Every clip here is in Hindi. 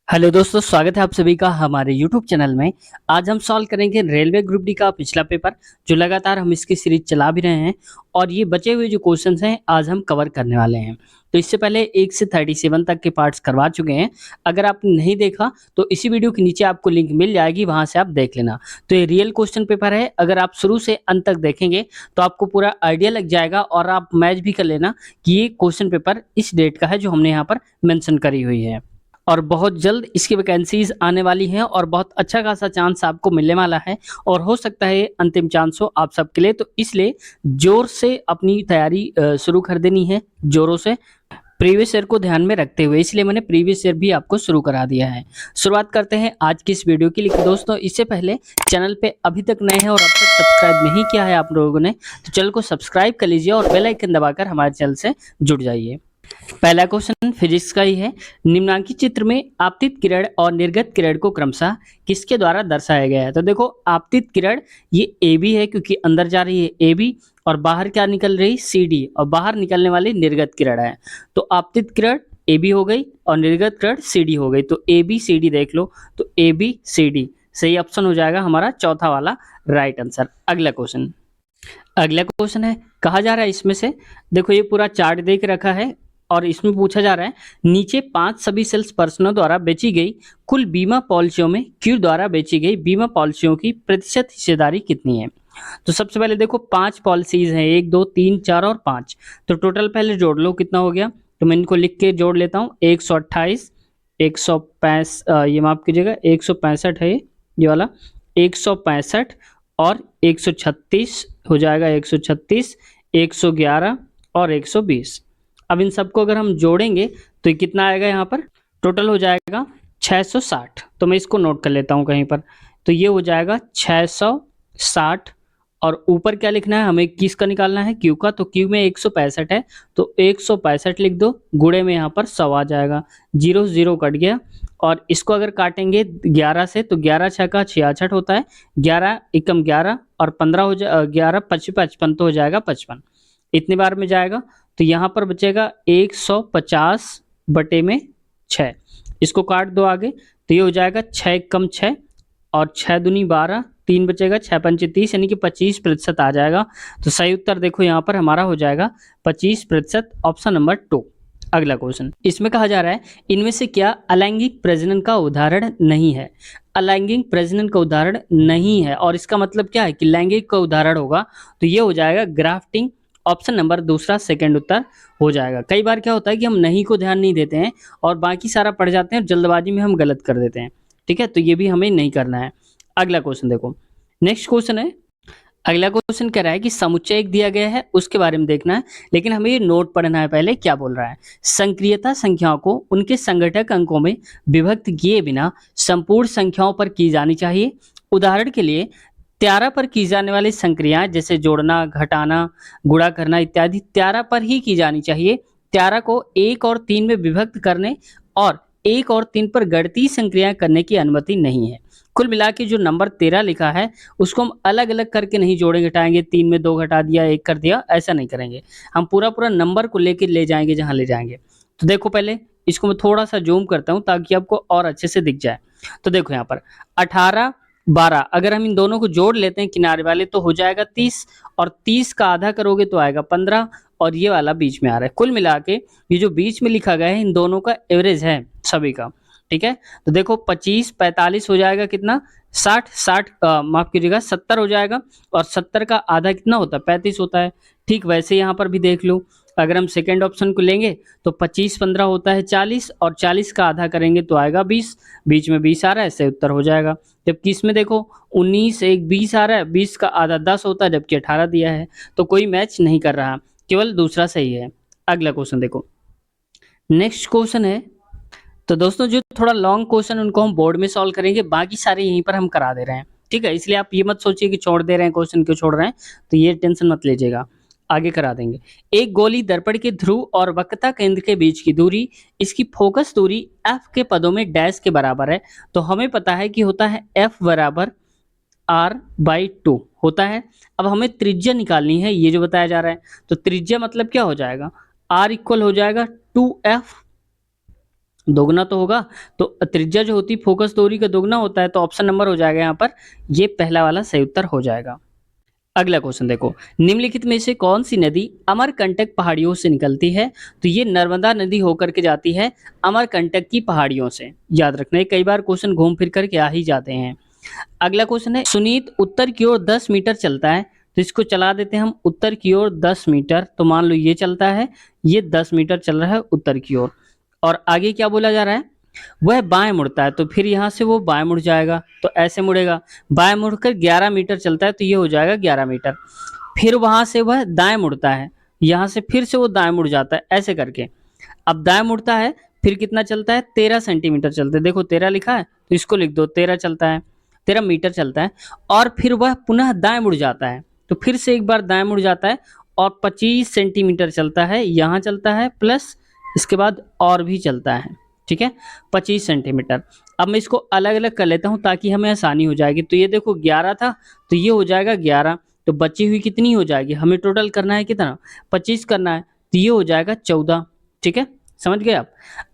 हेलो दोस्तों, स्वागत है आप सभी का हमारे यूट्यूब चैनल में। आज हम सॉल्व करेंगे रेलवे ग्रुप डी का पिछला पेपर, जो लगातार हम इसकी सीरीज चला भी रहे हैं। और ये बचे हुए जो क्वेश्चंस हैं आज हम कवर करने वाले हैं। तो इससे पहले 1 से 37 तक के पार्ट्स करवा चुके हैं। अगर आपने नहीं देखा तो इसी वीडियो के नीचे आपको लिंक मिल जाएगी, वहां से आप देख लेना। तो ये रियल क्वेश्चन पेपर है, अगर आप शुरू से अंत तक देखेंगे तो आपको पूरा आइडिया लग जाएगा और आप मैच भी कर लेना कि ये क्वेश्चन पेपर इस डेट का है जो हमने यहाँ पर मेंशन करी हुई है। और बहुत जल्द इसकी वैकेंसीज आने वाली हैं और बहुत अच्छा खासा चांस आपको मिलने वाला है। और हो सकता है अंतिम चांस हो आप सबके लिए, तो इसलिए जोर से अपनी तैयारी शुरू कर देनी है, जोरों से प्रीवियस ईयर को ध्यान में रखते हुए। इसलिए मैंने प्रीवियस ईयर भी आपको शुरू करा दिया है। शुरुआत करते हैं आज की इस वीडियो की। लेकिन दोस्तों, इससे पहले चैनल पे अभी तक नए हैं और अब तक सब्सक्राइब नहीं किया है आप लोगों ने, तो चैनल को सब्सक्राइब कर लीजिए और बेल आइकन दबाकर हमारे चैनल से जुड़ जाइए। पहला क्वेश्चन फिजिक्स का ही है। निम्नांकित चित्र में आपतित किरण और निर्गत किरण को क्रमशः किसके द्वारा दर्शाया गया है? तो देखो, आपतित किरण ये ए बी है, क्योंकि अंदर जा रही है ए बी, और बाहर क्या निकल रही सी डी, और बाहर निकलने वाली निर्गत किरण है। तो आपतित किरण ए बी हो गई और निर्गत किरण सी डी हो गई। तो ए बी सी डी देख लो, तो ए बी सी डी सही ऑप्शन हो जाएगा हमारा चौथा वाला राइट आंसर। अगला क्वेश्चन है, कहा जा रहा है इसमें से, देखो ये पूरा चार्ट देख रखा है और इसमें पूछा जा रहा है नीचे 5 सभी सेल्स पर्सनों द्वारा बेची गई कुल बीमा पॉलिसियों में क्यू द्वारा बेची गई बीमा पॉलिसियों की प्रतिशत हिस्सेदारी कितनी है? तो सबसे पहले देखो 5 पॉलिसीज हैं, 1 2 3 4 और 5। तो टोटल पहले जोड़ लो कितना हो गया। तो मैं इनको लिख के जोड़ लेता हूँ। 128, 165, ये माफ कीजिएगा 165 है ये वाला, 165 और 136 हो जाएगा, 136, 111 और 120। अब इन सबको अगर हम जोड़ेंगे तो ये कितना आएगा, यहाँ पर टोटल हो जाएगा 660। तो मैं इसको नोट कर लेता हूँ कहीं पर। तो ये हो जाएगा 660, और ऊपर क्या लिखना है हमें, किसका निकालना है, क्यू का। तो क्यू में 165 है, तो 165 लिख दो, गुणे में यहाँ पर 100 आ जाएगा, 0 0 कट गया। और इसको अगर काटेंगे 11 से, तो 11 छः का 66 होता है, 11 एकम 11 और 15 हो जाए 11 55 तो हो जाएगा 55, इतनी बार में जाएगा। तो यहाँ पर बचेगा 150 बटे में 6, इसको काट दो आगे। तो ये हो जाएगा 6 कम 6 और 6 दूनी 12, 3 बचेगा, 6 पंचे 30, यानी कि 25% आ जाएगा। तो सही उत्तर देखो यहाँ पर हमारा हो जाएगा 25%, ऑप्शन नंबर 2। अगला क्वेश्चन, इसमें कहा जा रहा है इनमें से क्या अलैंगिक प्रजनन का उदाहरण नहीं है? अलैंगिक प्रजनन का उदाहरण नहीं है, और इसका मतलब क्या है कि लैंगिक का उदाहरण होगा। तो ये हो जाएगा ग्राफ्टिंग, ऑप्शन नंबर दूसरा सेकंड उत्तर हो जाएगा। कई बार क्या होता है कि हम नहीं को ध्यान नहीं देते हैं और बाकी सारा पढ़ जाते हैं और जल्दबाजी में हम गलत कर देते हैं। ठीक है, तो ये भी हमें नहीं करना है। अगला क्वेश्चन देखो, नेक्स्ट क्वेश्चन है। अगला क्वेश्चन कह रहा है कि समुच्चय एक दिया गया है, उसके बारे में देखना है, लेकिन हमें ये नोट पढ़ना है पहले क्या बोल रहा है। संक्रियता संख्याओं को उनके संघटक अंकों में विभक्त किए बिना संपूर्ण संख्याओं पर की जानी चाहिए। उदाहरण के लिए 13 पर की जाने वाली संक्रियाएं जैसे जोड़ना, घटाना, गुणा करना इत्यादि 13 पर ही की जानी चाहिए। 13 को 1 और 3 में विभक्त करने और 1 और 3 पर गणितीय संक्रियाएं करने की अनुमति नहीं है। कुल मिला के जो नंबर 13 लिखा है उसको हम अलग अलग करके नहीं जोड़ेंगे घटाएंगे, 3 में 2 घटा दिया 1 कर दिया, ऐसा नहीं करेंगे। हम पूरा पूरा नंबर को लेके ले जाएंगे जहां ले जाएंगे। तो देखो पहले इसको मैं थोड़ा सा जूम करता हूं ताकि आपको और अच्छे से दिख जाए। तो देखो यहाँ पर 18 12, अगर हम इन दोनों को जोड़ लेते हैं किनारे वाले तो हो जाएगा 30, और 30 का आधा करोगे तो आएगा 15, और ये वाला बीच में आ रहा है। कुल मिला के ये जो बीच में लिखा गया है इन दोनों का एवरेज है सभी का। ठीक है, तो देखो 25 45 हो जाएगा कितना, 60 60 माफ कीजिएगा 70 हो जाएगा, और 70 का आधा कितना होता है, 35 होता है। ठीक वैसे यहाँ पर भी देख लो, अगर हम सेकेंड ऑप्शन को लेंगे तो 25 15 होता है 40, और 40 का आधा करेंगे तो आएगा 20, बीच में 20 आ रहा है, ऐसे उत्तर हो जाएगा। जबकि इसमें देखो 19 1 20 आ रहा है, 20 का आधा 10 होता है, जबकि 18 दिया है। तो कोई मैच नहीं कर रहा, केवल दूसरा सही है। अगला क्वेश्चन देखो, नेक्स्ट क्वेश्चन है। तो दोस्तों जो थोड़ा लॉन्ग क्वेश्चन उनको हम बोर्ड में सॉल्व करेंगे, बाकी सारे यहीं पर हम करा दे रहे हैं। ठीक है, इसलिए आप ये मत सोचिए कि छोड़ दे रहे हैं क्वेश्चन, क्यों छोड़ रहे हैं, तो ये टेंशन मत लीजिएगा, आगे करा देंगे। एक गोली दर्पण के ध्रुव और वक्रता केंद्र के बीच की दूरी, इसकी फोकस दूरी एफ के पदों में डैश के बराबर है। तो हमें पता है कि होता है एफ बराबर r/2 होता है। अब हमें त्रिज्या निकालनी है, ये जो बताया जा रहा है। तो त्रिज्या मतलब क्या हो जाएगा, r इक्वल हो जाएगा 2f दोगुना तो होगा, तो त्रिज्या जो होती है फोकस दूरी का दोगुना होता है, तो ऑप्शन नंबर हो जाएगा यहाँ पर, ये पहला वाला सही उत्तर हो जाएगा। अगला क्वेश्चन देखो, निम्नलिखित में से कौन सी नदी अमरकंटक पहाड़ियों से निकलती है? तो ये नर्मदा नदी होकर के जाती है अमरकंटक की पहाड़ियों से। याद रखना है, कई बार क्वेश्चन घूम फिर करके आ ही जाते हैं। अगला क्वेश्चन है, सुनीत उत्तर की ओर 10 मीटर चलता है, तो इसको चला देते हैं हम उत्तर की ओर 10 मीटर, तो मान लो ये चलता है, ये 10 मीटर चल रहा है उत्तर की ओर। और आगे क्या बोला जा रहा है, वह बाएं मुड़ता है, तो फिर यहाँ से वो बाएं मुड़ जाएगा, तो ऐसे मुड़ेगा, बाएं मुड़कर 11 मीटर चलता है, तो ये हो जाएगा 11 मीटर। फिर वहां से वह दाएं मुड़ता है, यहाँ से फिर से वो दाएं मुड़ जाता है, ऐसे करके। अब दाएं मुड़ता है, फिर कितना चलता है, 13 सेंटीमीटर चलता है, देखो 13 लिखा है तो इसको लिख दो, 13 चलता है, 13 मीटर चलता है। और फिर वह पुनः दाएं मुड़ जाता है, तो फिर से एक बार दाएं मुड़ जाता है और 25 सेंटीमीटर चलता है, यहाँ चलता है प्लस इसके बाद और भी चलता है, ठीक है, 25 सेंटीमीटर। अब मैं इसको अलग अलग कर लेता हूँ ताकि हमें आसानी हो जाएगी। तो ये देखो 11 था, तो ये हो जाएगा 11, तो बची हुई कितनी हो जाएगी, हमें टोटल करना है कितना, 25 करना है, तो ये हो जाएगा 14। ठीक है, समझ गए आप।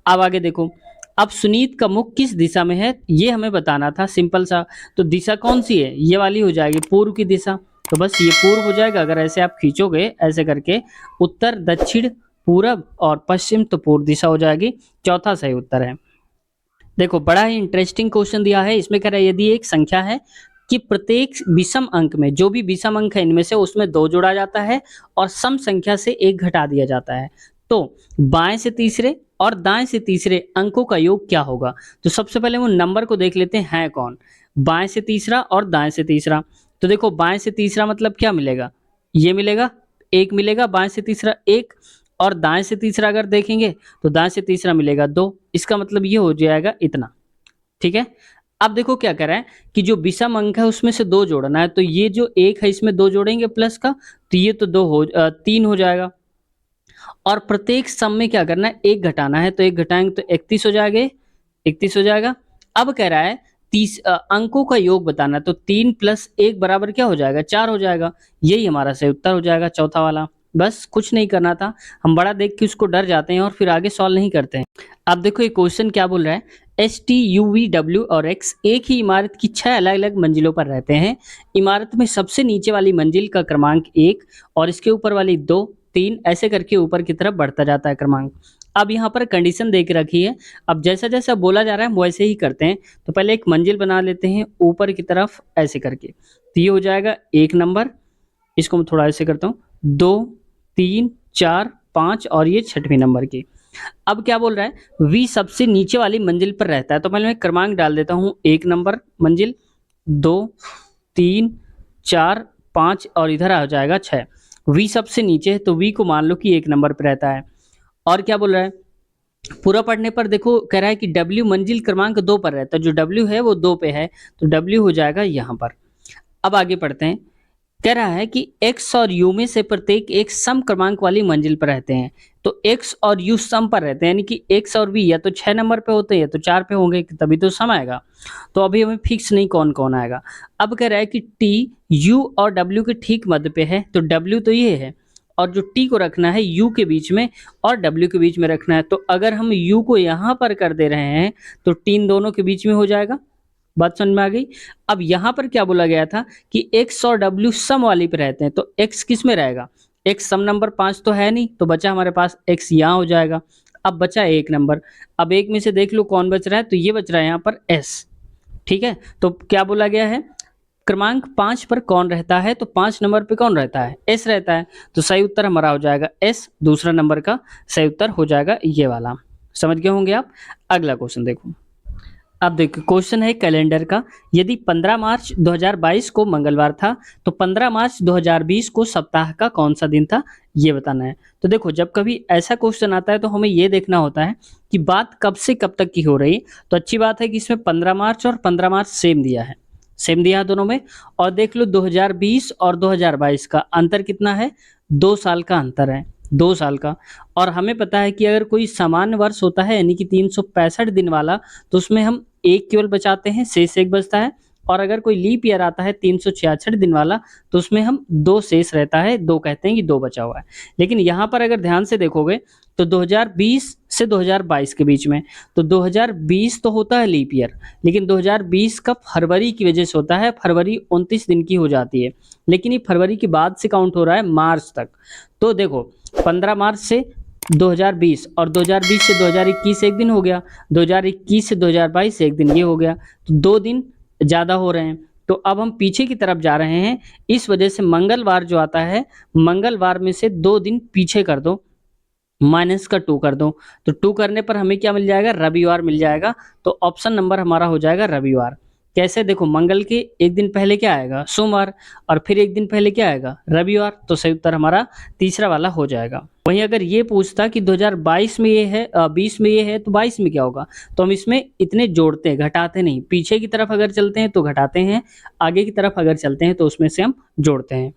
अब आगे देखो, अब सुनीत का मुख किस दिशा में है, ये हमें बताना था, सिंपल सा। तो दिशा कौन सी है, ये वाली हो जाएगी, पूर्व की दिशा, तो बस ये पूर्व हो जाएगा। अगर ऐसे आप खींचोगे ऐसे करके, उत्तर दक्षिण पूरब और पश्चिम, तो पूर्व दिशा हो जाएगी, चौथा सही उत्तर है। देखो बड़ा ही इंटरेस्टिंग क्वेश्चन दिया है, इसमें कह रहा है यदि एक संख्या है कि प्रत्येक विषम अंक में, जो भी विषम अंक है इनमें से उसमें 2 जोड़ा जाता है और सम संख्या से 1 घटा दिया जाता है, तो बाएं से तीसरे और दाएं से तीसरे अंकों का योग क्या होगा। तो सबसे पहले वो नंबर को देख लेते हैं कौन, बाएं से तीसरा और दाएं से तीसरा। तो देखो बाएं से तीसरा मतलब क्या मिलेगा, ये मिलेगा, 1 मिलेगा, बाएं से तीसरा 1, और दाएं से तीसरा अगर देखेंगे तो दाएं से तीसरा मिलेगा 2, इसका मतलब ये हो जाएगा इतना। ठीक है, अब देखो क्या कर रहा है कि जो विषम अंक है उसमें से 2 जोड़ना है, तो ये जो 1 है इसमें 2 जोड़ेंगे प्लस का, तो ये तो 3 हो जाएगा। और प्रत्येक सम में क्या करना है, 1 घटाना है, तो 1 घटाएंगे तो 31 हो जाएगा, 31 हो जाएगा। अब कह रहा है अंकों का योग बताना है, तो 3 + 1 बराबर क्या हो जाएगा, 4 हो जाएगा। यही हमारा सही उत्तर हो जाएगा, चौथा वाला। बस कुछ नहीं करना था, हम बड़ा देख के उसको डर जाते हैं और फिर आगे सॉल्व नहीं करते हैं। अब देखो ये क्वेश्चन क्या बोल रहा है, S T U V W और एक्स एक ही इमारत की 6 अलग अलग मंजिलों पर रहते हैं। इमारत में सबसे नीचे वाली मंजिल का क्रमांक 1 और इसके ऊपर वाली 2, 3 ऐसे करके ऊपर की तरफ बढ़ता जाता है क्रमांक। अब यहाँ पर कंडीशन दे के रखी है, अब जैसा जैसा बोला जा रहा है वैसे ही करते हैं। तो पहले एक मंजिल बना लेते हैं ऊपर की तरफ ऐसे करके, तो ये हो जाएगा 1 नंबर, इसको मैं थोड़ा ऐसे करता हूँ, 2, 3, 4, 5 और ये 6वें नंबर की। अब क्या बोल रहा है, वी सबसे नीचे वाली मंजिल पर रहता है, तो पहले मैं क्रमांक डाल देता हूँ, 1 नंबर मंजिल, 2, 3, 4, 5 और इधर आ जाएगा 6। वी सबसे नीचे है तो वी को मान लो कि 1 नंबर पर रहता है। और क्या बोल रहा है, पूरा पढ़ने पर देखो कह रहा है कि डब्ल्यू मंजिल क्रमांक 2 पर रहता है, जो डब्ल्यू है वो 2 पे है, तो डब्ल्यू हो जाएगा यहाँ पर। अब आगे पढ़ते हैं, कह रहा है कि x और u में से प्रत्येक एक सम क्रमांक वाली मंजिल पर रहते हैं, तो x और u सम पर रहते हैं, यानी कि x और v या तो 6 नंबर पे होते हैं या तो 4 पे होंगे, तभी तो सम आएगा। तो अभी हमें फिक्स नहीं कौन कौन आएगा। अब कह रहा है कि t u और w के ठीक मध्य पे है, तो w तो ये है, और जो t को रखना है u के बीच में और w के बीच में रखना है। तो अगर हम u को यहाँ पर कर दे रहे हैं तो t इन दोनों के बीच में हो जाएगा। बात समझ में आ गई। अब यहाँ पर क्या बोला गया था कि x और w सम वाली पे रहते हैं, तो x किस में रहेगा, x सम नंबर 5 तो है नहीं, तो बचा हमारे पास x यहाँ हो जाएगा। अब बचा 1 नंबर, अब एक में से देख लो कौन बच रहा है, तो ये बच रहा है यहाँ पर s। ठीक है, तो क्या बोला गया है, क्रमांक 5 पर कौन रहता है, तो 5 नंबर पे कौन रहता है, s रहता है, तो सही उत्तर हमारा हो जाएगा s, दूसरा नंबर का सही उत्तर हो जाएगा ये वाला। समझ गए होंगे आप। अगला क्वेश्चन देखो, अब देखो क्वेश्चन है कैलेंडर का, यदि 15 मार्च 2022 को मंगलवार था तो 15 मार्च 2020 को सप्ताह का कौन सा दिन था, ये बताना है। तो देखो जब कभी ऐसा क्वेश्चन आता है तो हमें ये देखना होता है कि बात कब से कब तक की हो रही है। तो अच्छी बात है कि इसमें 15 मार्च और 15 मार्च सेम दिया है, सेम दिया है दोनों में। और देख लो 2020 और 2022 का अंतर कितना है, 2 साल का अंतर है, 2 साल का। और हमें पता है कि अगर कोई सामान्य वर्ष होता है यानी कि 365 दिन वाला, तो उसमें हम 1 केवल बचाते हैं, शेष 1 बचता है। और अगर कोई लीप ईयर आता है 366 दिन वाला, तो उसमें हम 2 शेष रहता है, 2 कहते हैं कि 2 बचा हुआ है। लेकिन यहाँ पर अगर ध्यान से देखोगे तो 2020 से 2022 के बीच में। तो 2020 तो होता है लीप ईयर, लेकिन 2020 का फरवरी की वजह से होता है, फरवरी 29 दिन की हो जाती है, लेकिन ये फरवरी के बाद से काउंट हो रहा है मार्च तक। तो देखो 15 मार्च से 2020 और 2020 से 2021 एक दिन हो गया, 2021 से 2022 एक दिन ये हो गया, तो 2 दिन ज़्यादा हो रहे हैं। तो अब हम पीछे की तरफ जा रहे हैं, इस वजह से मंगलवार जो आता है, मंगलवार में से 2 दिन पीछे कर दो, माइनस का 2 कर दो, तो 2 करने पर हमें क्या मिल जाएगा, रविवार मिल जाएगा। तो ऑप्शन नंबर हमारा हो जाएगा रविवार। कैसे, देखो मंगल के एक दिन पहले क्या आएगा, सोमवार, और फिर एक दिन पहले क्या आएगा, रविवार। तो सही उत्तर हमारा तीसरा वाला हो जाएगा। वहीं अगर ये पूछता कि 2022 में ये है, 20 में ये है, तो 22 में क्या होगा, तो हम इसमें इतने जोड़ते हैं, घटाते नहीं। पीछे की तरफ अगर चलते हैं तो घटाते हैं, आगे की तरफ अगर चलते हैं तो उसमें से हम जोड़ते हैं।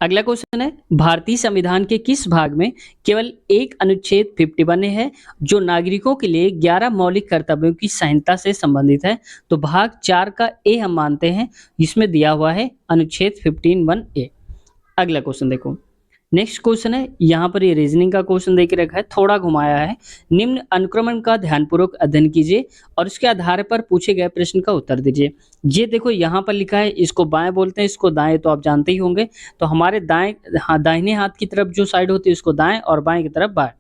अगला क्वेश्चन है, भारतीय संविधान के किस भाग में केवल एक अनुच्छेद 51 है जो नागरिकों के लिए 11 मौलिक कर्तव्यों की संहिता से संबंधित है। तो भाग 4 का ए हम मानते हैं, जिसमें दिया हुआ है अनुच्छेद 15(1)(a। अगला क्वेश्चन देखो, नेक्स्ट क्वेश्चन है, यहाँ पर ये रीजनिंग का क्वेश्चन दे के रखा है, थोड़ा घुमाया है। निम्न अनुक्रमण का ध्यानपूर्वक अध्ययन कीजिए और उसके आधार पर पूछे गए प्रश्न का उत्तर दीजिए। ये देखो यहाँ पर लिखा है, इसको बाएं बोलते हैं, इसको दाएं, तो आप जानते ही होंगे। तो हमारे दाएं, हाँ, दाहिने हाथ की तरफ जो साइड होती है उसको दाएं, और बाएं की तरफ बाएं।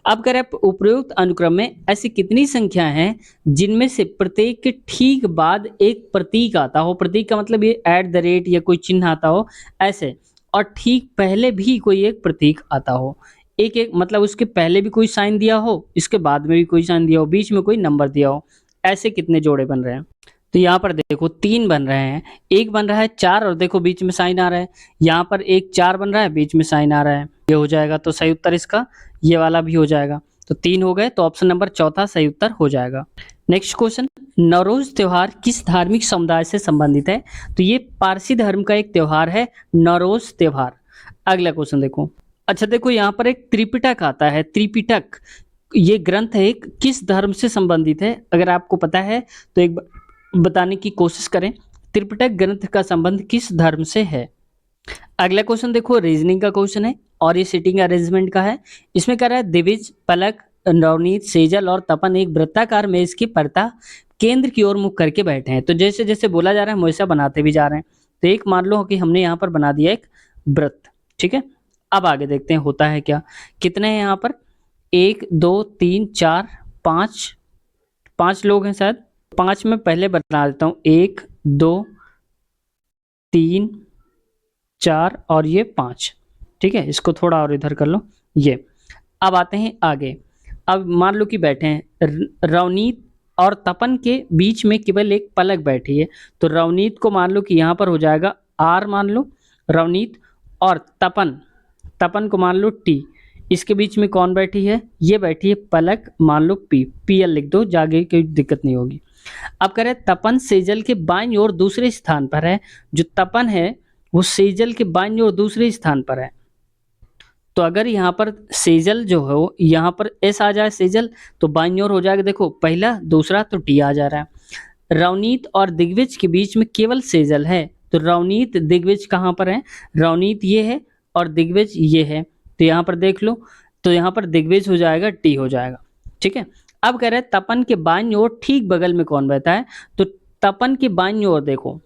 अब करें, उपरोक्त अनुक्रम में ऐसी कितनी संख्या हैं जिनमें से प्रत्येक के ठीक बाद एक प्रतीक आता हो। प्रतीक का मतलब ये @ या कोई चिन्ह आता हो ऐसे, और ठीक पहले भी कोई एक प्रतीक आता हो। एक एक मतलब उसके पहले भी कोई साइन दिया हो, इसके बाद में भी कोई साइन दिया हो, बीच में कोई नंबर दिया हो। ऐसे कितने जोड़े बन रहे हैं, तो यहाँ पर देखो 3 बन रहे हैं, एक बन रहा है 4, और देखो बीच में साइन आ रहा है। यहाँ पर एक 4 बन रहा है, बीच में साइन आ रहा है, ये हो जाएगा। तो सही उत्तर इसका ये वाला भी हो जाएगा। तो 3 हो गए, तो ऑप्शन नंबर चौथा सही उत्तर हो जाएगा। नेक्स्ट क्वेश्चन, नवरोज त्योहार किस धार्मिक समुदाय से संबंधित है। तो ये पारसी धर्म का एक त्योहार है, नवरोज त्योहार। अगला क्वेश्चन देखो, अच्छा देखो यहाँ पर एक त्रिपिटक आता है, त्रिपिटक ये ग्रंथ है, एक किस धर्म से संबंधित है। अगर आपको पता है तो एक बताने की कोशिश करें, त्रिपिटक ग्रंथ का संबंध किस धर्म से है। अगला क्वेश्चन देखो, रीजनिंग का क्वेश्चन है और ये सीटिंग अरेंजमेंट का है। इसमें कह रहा है, दिविज, पलक, नवनीत, सेजल और तपन एक वृत्ताकार मेज की पर्दा केंद्र की ओर मुख करके बैठे हैं। तो जैसे जैसे बोला जा रहा है हम वैसा बनाते भी जा रहे हैं। तो एक मान लो कि हमने यहाँ पर बना दिया एक वृत्त, ठीक है। अब आगे देखते हैं होता है क्या, कितने हैं यहाँ पर, 1 2 3 4 5 लोग हैं शायद। 5 में पहले बना देता हूँ, 1 2 3 4 और ये 5, ठीक है। इसको थोड़ा और इधर कर लो ये। अब आते हैं आगे, अब मान लो कि बैठे हैं रवनीत और तपन के बीच में केवल एक पलक बैठी है। तो रवनीत को मान लो कि यहाँ पर हो जाएगा R, मान लो रवनीत, और तपन को मान लो T। इसके बीच में कौन बैठी है, ये बैठी है पलक, मान लो P, PL लिख दो, जागे कोई दिक्कत नहीं होगी। अब कह रहे तपन सेजल के बाईं ओर दूसरे स्थान पर है। जो तपन है वो सेजल के बाईं ओर दूसरे स्थान पर है। तो अगर यहाँ पर सेजल जो हो, यहाँ पर S आ जाए सेजल, तो बाईं ओर हो जाएगा, देखो पहला दूसरा, तो T आ जा रहा है। रवनीत और दिग्विजय के बीच में केवल सेजल है। तो रवनीत दिग्विजय कहाँ पर है, रवनीत ये है और दिग्विजय ये है। तो यहाँ पर देख लो, तो यहाँ पर दिग्विजय हो जाएगा, T हो जाएगा, ठीक है। अब कह रहे हैं तपन के बाईं ओर ठीक बगल में कौन बैठा है। तो तपन के बाईं ओर देखो,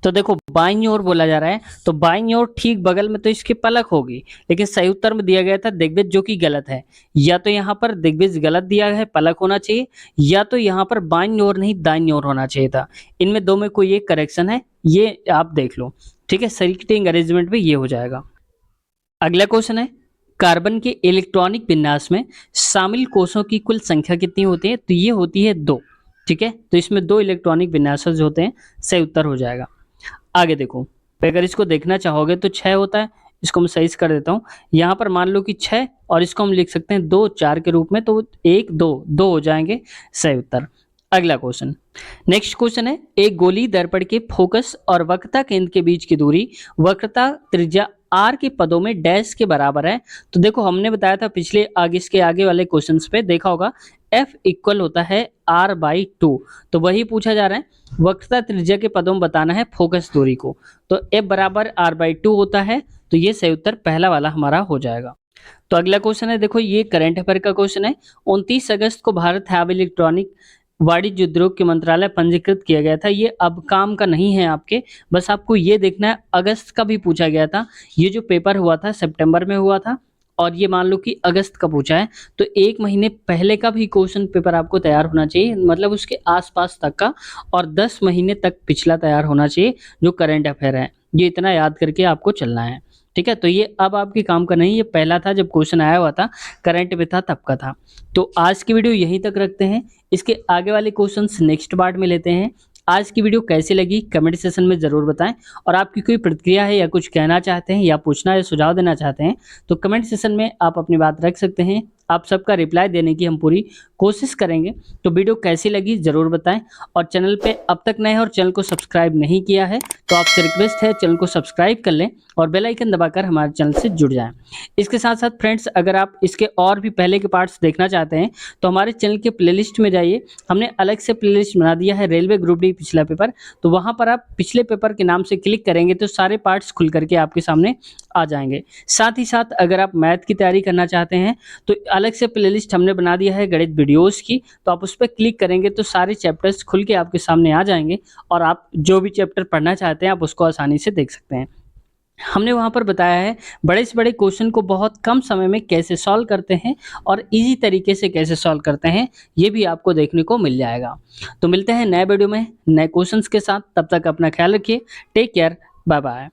तो देखो बाईं ओर बोला जा रहा है, तो बाईं ओर ठीक बगल में तो इसकी पलक होगी, लेकिन सही उत्तर में दिया गया था दिग्विजय, जो कि गलत है। या तो यहाँ पर दिग्विजय गलत दिया है, पलक होना चाहिए, या तो यहाँ पर बाईं ओर नहीं दाईं ओर होना चाहिए था। इनमें दो में कोई एक करेक्शन है, ये आप देख लो, ठीक है। सीटिंग अरेंजमेंट में ये हो जाएगा। अगला क्वेश्चन है, कार्बन के इलेक्ट्रॉनिक विन्यास में शामिल कोषों की कुल संख्या कितनी होती है। तो ये होती है 2, ठीक है। तो इसमें 2 इलेक्ट्रॉनिक विन्यास होते हैं, सही उत्तर हो जाएगा। आगे देखो, अगर इसको देखना चाहोगे तो 6 होता है, इसको मैं सही से कर देता हूँ। यहाँ पर मान लो कि 6, और इसको हम लिख सकते हैं 2 4 के रूप में, तो 1 2 हो जाएंगे, सही उत्तर। अगला क्वेश्चन, नेक्स्ट क्वेश्चन है, एक गोली दर्पण के फोकस और वक्रता केंद्र के बीच की दूरी वक्रता त्रिज्या आर के पदों में डैश के बराबर है। तो देखो हमने बताया था पिछले आगे इसके आगे वाले क्वेश्चंस पे देखा होगा एफ इक्वल होता है आर बाई टू। तो वही पूछा जा रहा है वक्रता त्रिज्या के पदों में बताना है फोकस दूरी को। तो एफ बराबर आर बाई टू होता है। तो ये सही उत्तर पहला वाला हमारा हो जाएगा। तो अगला क्वेश्चन है, देखो ये करंट अफेयर का क्वेश्चन है। 29 अगस्त को भारत हैवी इलेक्ट्रॉनिक वाणिज्य उद्योग के मंत्रालय पंजीकृत किया गया था। ये अब काम का नहीं है आपके, बस आपको ये देखना है। अगस्त का भी पूछा गया था, ये जो पेपर हुआ था सितंबर में हुआ था, और ये मान लो कि अगस्त का पूछा है, तो 1 महीने पहले का भी क्वेश्चन पेपर आपको तैयार होना चाहिए, मतलब उसके आसपास तक का, और 10 महीने तक पिछला तैयार होना चाहिए जो करंट अफेयर है। ये इतना याद करके आपको चलना है, ठीक है। तो ये अब आपके काम का नहीं, ये पहला था जब क्वेश्चन आया हुआ था करंट में था तब का था। तो आज की वीडियो यहीं तक रखते हैं, इसके आगे वाले क्वेश्चंस नेक्स्ट पार्ट में लेते हैं। आज की वीडियो कैसी लगी कमेंट सेशन में ज़रूर बताएं, और आपकी कोई प्रतिक्रिया है या कुछ कहना चाहते हैं या पूछना या सुझाव देना चाहते हैं तो कमेंट सेशन में आप अपनी बात रख सकते हैं। आप सबका रिप्लाई देने की हम पूरी कोशिश करेंगे। तो वीडियो कैसी लगी ज़रूर बताएं, और चैनल पे अब तक नए हैं और चैनल को सब्सक्राइब नहीं किया है तो आपसे रिक्वेस्ट है चैनल को सब्सक्राइब कर लें और बेल आइकन दबाकर हमारे चैनल से जुड़ जाएं। इसके साथ साथ फ्रेंड्स, अगर आप इसके और भी पहले के पार्ट्स देखना चाहते हैं तो हमारे चैनल के प्लेलिस्ट में जाइए। हमने अलग से प्लेलिस्ट बना दिया है रेलवे ग्रुप डी पिछला पेपर, तो वहाँ पर आप पिछले पेपर के नाम से क्लिक करेंगे तो सारे पार्ट्स खुल करके आपके सामने आ जाएंगे। साथ ही साथ अगर आप मैथ की तैयारी करना चाहते हैं तो अलग से प्लेलिस्ट हमने बना दिया है गणित वीडियोस की, तो आप उस पर क्लिक करेंगे तो सारे चैप्टर्स खुल के आपके सामने आ जाएंगे, और आप जो भी चैप्टर पढ़ना चाहते हैं आप उसको आसानी से देख सकते हैं। हमने वहाँ पर बताया है बड़े से बड़े क्वेश्चन को बहुत कम समय में कैसे सॉल्व करते हैं और इजी तरीके से कैसे सॉल्व करते हैं, ये भी आपको देखने को मिल जाएगा। तो मिलते हैं नए वीडियो में नए क्वेश्चंस के साथ, तब तक अपना ख्याल रखिए। Take care, bye bye.